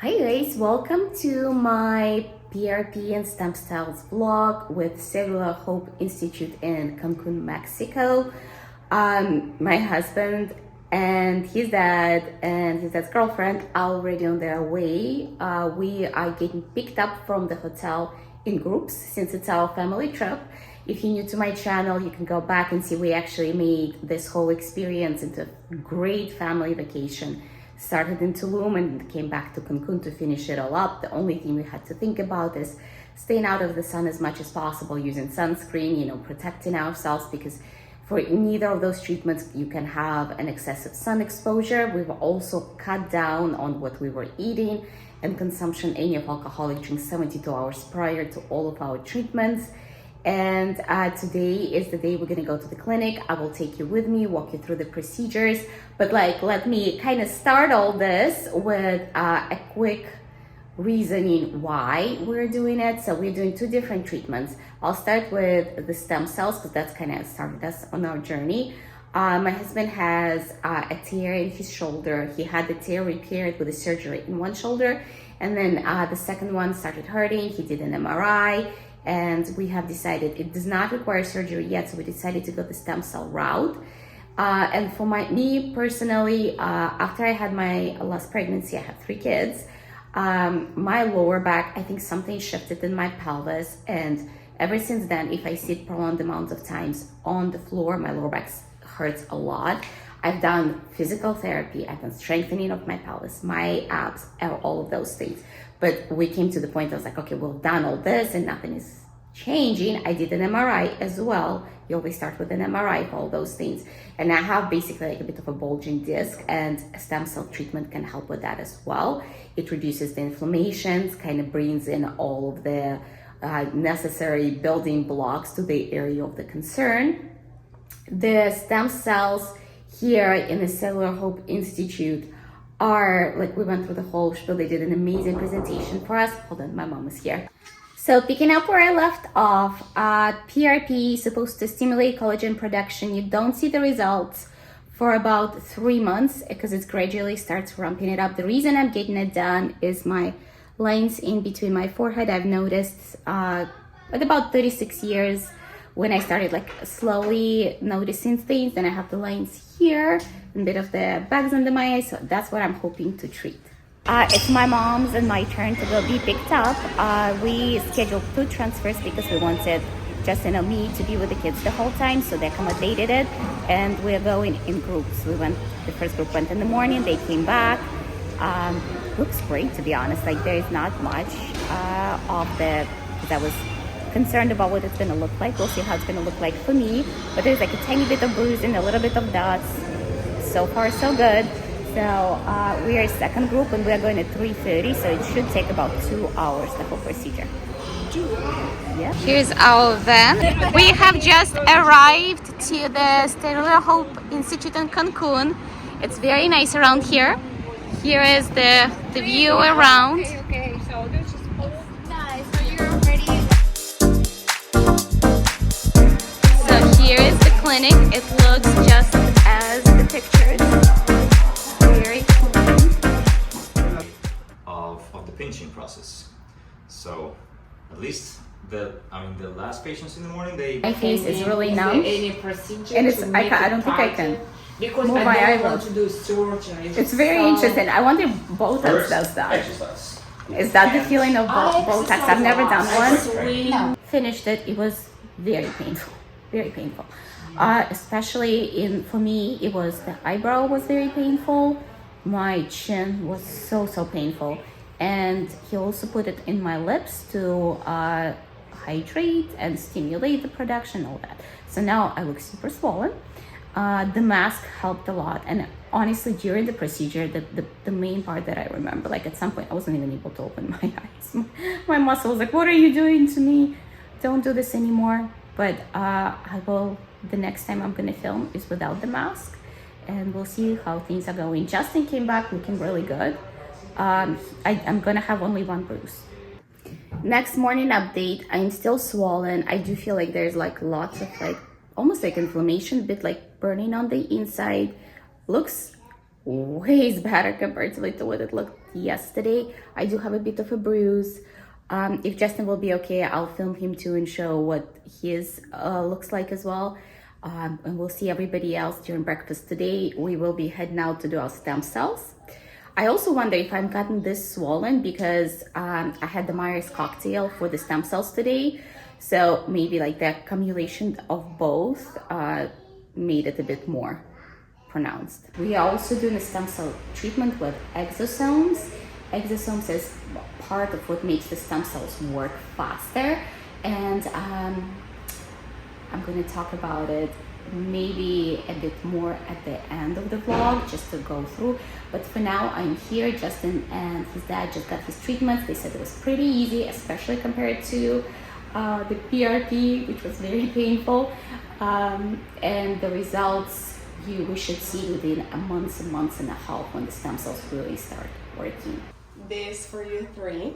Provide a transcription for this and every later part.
Hi guys, welcome to my PRP and stem cells vlog with Cellular Hope Institute in Cancun, Mexico. My husband and his dad and his dad's girlfriend are already on their way. We are getting picked up from the hotel in groups since it's our family trip. If you're new to my channel, you can go back and see we actually made this whole experience into a great family vacation. Started in Tulum and came back to Cancun to finish it all up. The only thing we had to think about is staying out of the sun as much as possible, using sunscreen, protecting ourselves, because for neither of those treatments you can have an excessive sun exposure. We've also cut down on what we were eating and consumption any of alcoholic drinks 72 hours prior to all of our treatments. And today is the day we're gonna go to the clinic. I will take you with me, walk you through the procedures, but let me kind of start all this with a quick reasoning why we're doing it. So we're doing two different treatments. I'll start with the stem cells because that's kind of started us on our journey. My husband has a tear in his shoulder. He had the tear repaired with a surgery in one shoulder, and then the second one started hurting. He did an MRI. And we have decided it does not require surgery yet, so we decided to go the stem cell route. And for me personally, after I had my last pregnancy, I have 3 kids. My lower back, I think something shifted in my pelvis, and ever since then, if I sit prolonged amounts of times on the floor, my lower back hurts a lot. I've done physical therapy, I've done strengthening of my pelvis, my abs, all of those things. But we came to the point I was like, okay, we've done all this and nothing is changing. I did an MRI as well. You always start with an MRI for all those things. And I have basically like a bit of a bulging disc, and stem cell treatment can help with that as well. It reduces the inflammations, kind of brings in all of the necessary building blocks to the area of the concern. The stem cells here in the Cellular Hope Institute are, we went through the whole spiel. They did an amazing presentation for us. Hold on, my mom is here. So picking up where I left off, PRP is supposed to stimulate collagen production. You don't see the results for about 3 months because it gradually starts ramping it up. The reason I'm getting it done is my lines in between my forehead. I've noticed at about 36 years when I started slowly noticing things, then I have the lines here, a bit of the bags under my eyes, so that's what I'm hoping to treat. It's my mom's and my turn to go be picked up. We scheduled 2 transfers because we wanted Justin and me to be with the kids the whole time, so they accommodated it, and we're going in groups. The first group went in the morning, they came back. Looks great, to be honest. There is not much that was concerned about what it's going to look like. We'll see how it's going to look like for me, but there's a tiny bit of bruising, a little bit of dots. So far so good. So we are second group and we are going at 3:30, so it should take about 2 hours, the whole procedure. Yeah. Here's our van. We have just arrived to the Cellular Hope Institute in Cancun. It's very nice around here. Here is the view around. Okay, so this is nice. So you're ready. Here is the clinic. It looks just as the pictures. Very clean. Of the pinching process. So at least the last patients in the morning, my face is really numb, any procedure, and I don't think I can because move my I don't eyebrows. want to do surgery. It's very interesting. I wonder if Botox does that. Exercise. Is that the feeling of Botox? I've never done one. No. Finished it. It was very painful. Very painful. Especially for me, it was the eyebrow was very painful. My chin was so painful. And he also put it in my lips to hydrate and stimulate the production, all that. So now I look super swollen. The mask helped a lot. And honestly, during the procedure, the main part that I remember, at some point, I wasn't even able to open my eyes. My muscle was like, what are you doing to me? Don't do this anymore. But the next time I'm gonna film is without the mask, and we'll see how things are going. Justin came back looking really good. I'm gonna have only 1 bruise. Next morning update, I'm still swollen. I do feel like there's lots of almost inflammation, a bit burning on the inside. Looks way better compared to what it looked yesterday. I do have a bit of a bruise. If Justin will be okay, I'll film him too and show what his looks like as well. And we'll see everybody else during breakfast today. We will be heading out to do our stem cells. I also wonder if I'm gotten this swollen because I had the Myers cocktail for the stem cells today. So maybe like the accumulation of both made it a bit more pronounced. We are also doing a stem cell treatment with exosomes. Exosomes is part of what makes the stem cells work faster, and I'm going to talk about it maybe a bit more at the end of the vlog, just to go through. But for now, I'm here. Justin and his dad just got his treatments. They said it was pretty easy, especially compared to the PRP, which was very painful. And the results we should see within a month and a half when the stem cells really start working. This for you three.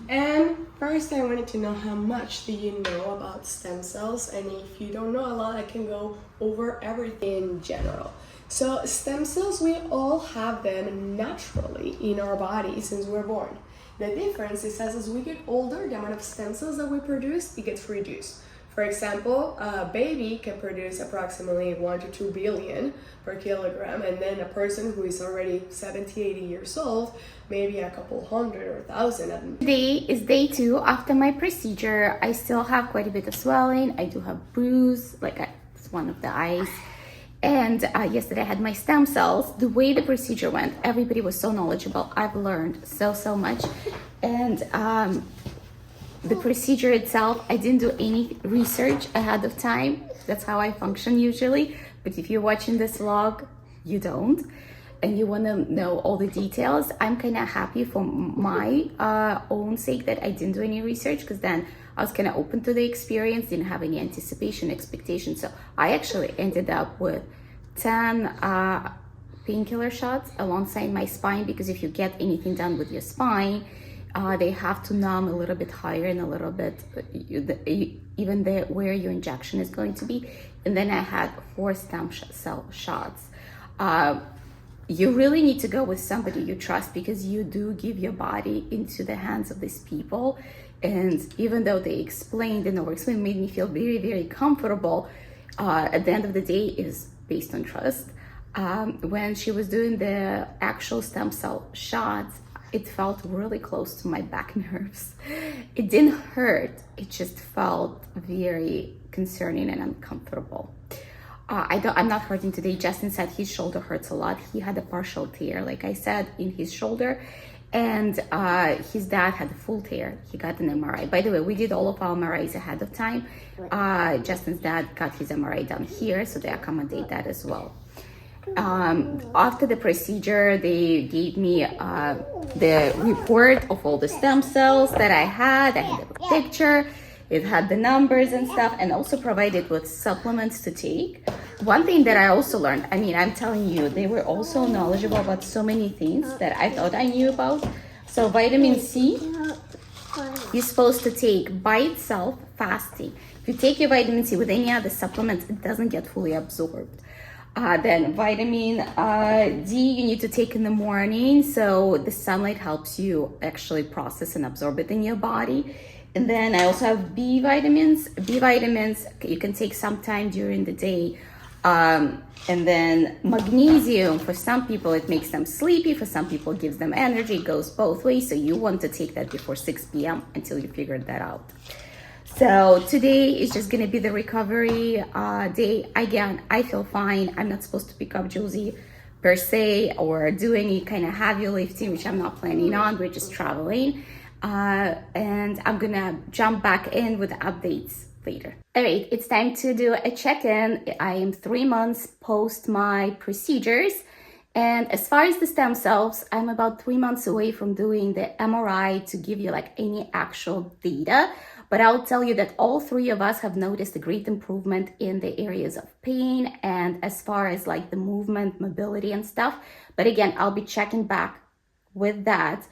And first I wanted to know how much do you know about stem cells, and if you don't know a lot, I can go over everything in general. So stem cells, we all have them naturally in our body since we're born. The difference is as we get older, the amount of stem cells that we produce, it gets reduced. For example, a baby can produce approximately 1 to 2 billion per kilogram, and then a person who is already 70, 80 years old, maybe a couple hundred or thousand. Today is day 2 after my procedure. I still have quite a bit of swelling. I do have bruise, it's one of the eyes. And yesterday I had my stem cells. The way the procedure went, everybody was so knowledgeable. I've learned so much. And the procedure itself, I didn't do any research ahead of time. That's how I function usually. But if you're watching this vlog, you don't, and you want to know all the details, I'm kind of happy for my own sake that I didn't do any research, because then I was kind of open to the experience, didn't have any anticipation, expectation. So I actually ended up with 10 painkiller shots alongside my spine, because if you get anything done with your spine, they have to numb a little bit higher and a little bit even where your injection is going to be. And then I had 4 stem cell shots. You really need to go with somebody you trust, because you do give your body into the hands of these people. And even though they explained and overexplained, made me feel very comfortable, at the end of the day is based on trust. When she was doing the actual stem cell shots, it felt really close to my back nerves. It didn't hurt, it just felt very concerning and uncomfortable. I'm not hurting today. Justin said his shoulder hurts a lot. He had a partial tear, like I said, in his shoulder, and his dad had a full tear. He got an MRI. By the way, we did all of our MRIs ahead of time. Justin's dad got his MRI done here, so they accommodate that as well. After the procedure, they gave me the report of all the stem cells that I had. I had a picture, it had the numbers and stuff, and also provided with supplements to take. One thing that I also learned, I'm telling you, they were also knowledgeable about so many things that I thought I knew about. So vitamin C, you're supposed to take by itself fasting. If you take your vitamin C with any other supplements, it doesn't get fully absorbed. Then vitamin D you need to take in the morning, so the sunlight helps you actually process and absorb it in your body. And then I also have B vitamins. B vitamins you can take sometime during the day. And then magnesium, for some people it makes them sleepy, for some people it gives them energy. It goes both ways, so you want to take that before 6 p.m. until you figure that out. So today is just gonna be the recovery day. Again, I feel fine. I'm not supposed to pick up Josie per se or do any kind of heavy lifting, which I'm not planning on. We're just traveling. And I'm gonna jump back in with updates later. All right, it's time to do a check-in. I am 3 months post my procedures. And as far as the stem cells, I'm about 3 months away from doing the MRI to give you any actual data. But I'll tell you that all 3 of us have noticed a great improvement in the areas of pain and as far as the movement, mobility and stuff. But again, I'll be checking back with that.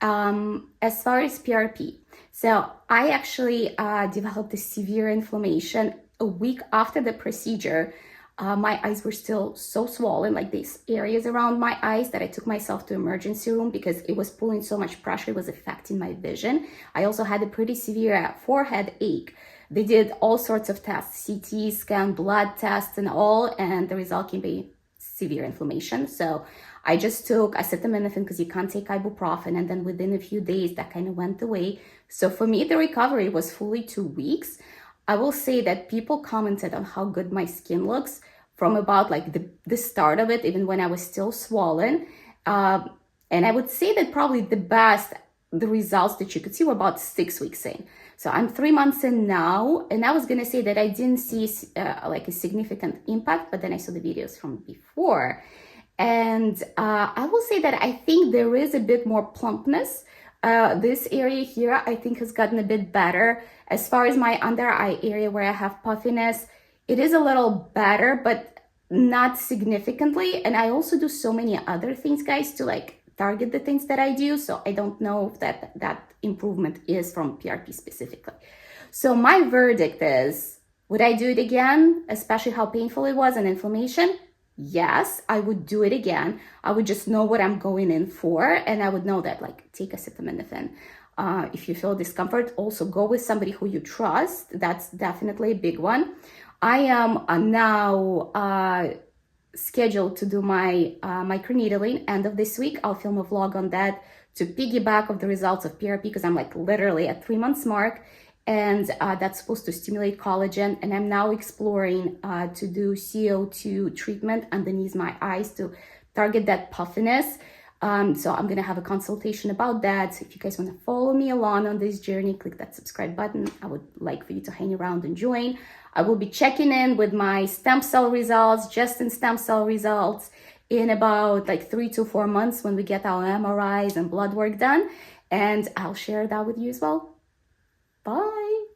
As far as PRP, so I actually developed a severe inflammation a week after the procedure. my eyes were still so swollen, like these areas around my eyes, that I took myself to emergency room because it was pulling so much pressure, it was affecting my vision. I also had a pretty severe forehead ache. They did all sorts of tests, CT scan, blood tests and all, and the result can be severe inflammation. So I just took acetaminophen because you can't take ibuprofen, and then within a few days that kind of went away. So for me, the recovery was fully 2 weeks. I will say that people commented on how good my skin looks from about like the start of it, even when I was still swollen. And I would say that probably the results that you could see were about 6 weeks in. So I'm 3 months in now, and I was gonna say that I didn't see like a significant impact, but then I saw the videos from before. And I will say that I think there is a bit more plumpness. This area here, I think, has gotten a bit better. As far as my under eye area where I have puffiness, it is a little better, but not significantly. And I also do so many other things, guys, to like target the things that I do. So I don't know if that improvement is from PRP specifically. So my verdict is, would I do it again, especially how painful it was and inflammation? Yes, I would do it again. I would just know what I'm going in for, and I would know that, like, take acetaminophen. If you feel discomfort, also go with somebody who you trust. That's definitely a big one. I am now scheduled to do my microneedling end of this week. I'll film a vlog on that to piggyback of the results of PRP, because I'm like literally at 3 months mark. And that's supposed to stimulate collagen. And I'm now exploring to do CO2 treatment underneath my eyes to target that puffiness. So I'm gonna have a consultation about that. If you guys want to follow me along on this journey, click that subscribe button. I would like for you to hang around and join. I will be checking in with my stem cell results, just in stem cell results, in about like 3 to 4 months when we get our MRIs and blood work done. And I'll share that with you as well. Bye.